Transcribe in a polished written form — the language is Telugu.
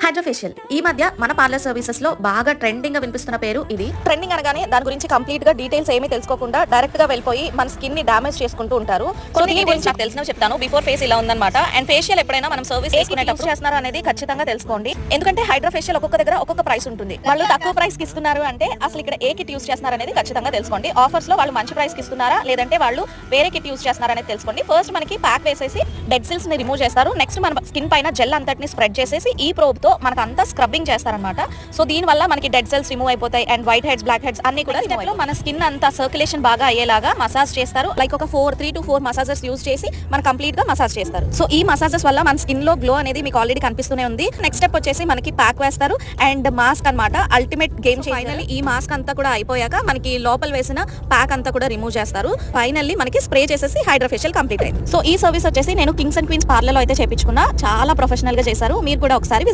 హైడ్రోఫేషియల్ ఈ మధ్య మన పార్లర్ సర్వీసెస్ లో బాగా ట్రెండింగ్ గా వినిపిస్తున్న పేరు ఇది. ట్రెండింగ్ అనగానే దాని గురించి కంప్లీట్ గా డీటెయిల్స్ ఏమీ తెలుసుకోకుండా డైరెక్ట్ గా వెళ్ళిపోయి మన స్కిన్ ని డామేజ్ చేసుకుంటూ ఉంటారు. సో దీని గురించి నాకు తెలిసినవి చెప్తాను. బిఫోర్ ఫేస్ ఇలా ఉందన్నమాట. అండ్ ఫేషియల్ ఎప్పుడైనా మనం సర్వీస్ చేసుకునేటప్పుడు చేస్తున్నారు అనేది ఖచ్చితంగా తెలుసుకోండి. ఎందుకంటే హైడ్రోఫేషియల్ ఒక్కొక్క దగ్గర ఒక్కొక్క ప్రైస్ ఉంటుంది. వాళ్ళు తక్కువ ప్రైస్ కి ఇస్తున్నారు అంటే అసలు ఇక్కడ ఏ కిట్ యూస్ చేస్తున్నారు అనేది ఖచ్చితంగా తెలుసుకోండి. ఆఫర్స్ లో వాళ్ళు మంచి ప్రైస్ కి ఇస్తున్నారా లేదంటే వాళ్ళు వేరే కిట్ యూస్ చేస్తున్నారా అనేది తెలుసుకోండి. ఫస్ట్ మనకి ప్యాక్ వేసేసి డెడ్ సెల్స్ ని రిమూవ్ చేస్తారు. నెక్స్ట్ మన స్కిన్ పైన జెల్ అంతటిని స్ప్రెడ్ చేసేసి ఈ ప్రోబ్ తో మనకు అంతా స్క్రబ్బింగ్ చేస్తారనమాట. సో దీని వల్ల మనకి డెడ్ సెల్స్ రిమూవ్ అయిపోతాయి and white heads black heads అన్ని కూడా స్టెప్ లో మన స్కిన్ అంతా సర్క్యులేషన్ బాగా అయ్యేలాగా మసాజ్ చేస్తారు. లైక్ ఒక 3 to 4 మసాజెస్ యూజ్ చేసి మన కంప్లీట్ గా మసాజ్ చేస్తారు. సో ఈ మసాజెస్ వల్ల మన స్కిన్ లో గ్లో అనేది మీకు ఆల్రెడీ కనిపిస్తూనే ఉంది. నెక్స్ట్ స్టెప్ వచ్చేసి మనకి ప్యాక్ వేస్తారు అండ్ మాస్క్ అన్నమాట. అల్టిమేట్ గేమ్ ఫైనల్లీ ఈ మాస్క్ అంతా కూడా అయిపోయాక మనకి లోపల వేసిన ప్యాక్ అంతా కూడా రిమూవ్ చేస్తారు. ఫైనల్లీ మనకి స్ప్రే చేసేసి హైడ్రోఫేషియల్ కంప్లీట్ అయింది. సో ఈ సర్వీస్ వచ్చేసి నేను కింగ్స్ అండ్ క్వీన్స్ పార్లర్ లో అయితే చేపించుకున్నా. చాలా ప్రొఫెషనల్ గా చేశారు. మీరు కూడా ఒకసారి విజిట్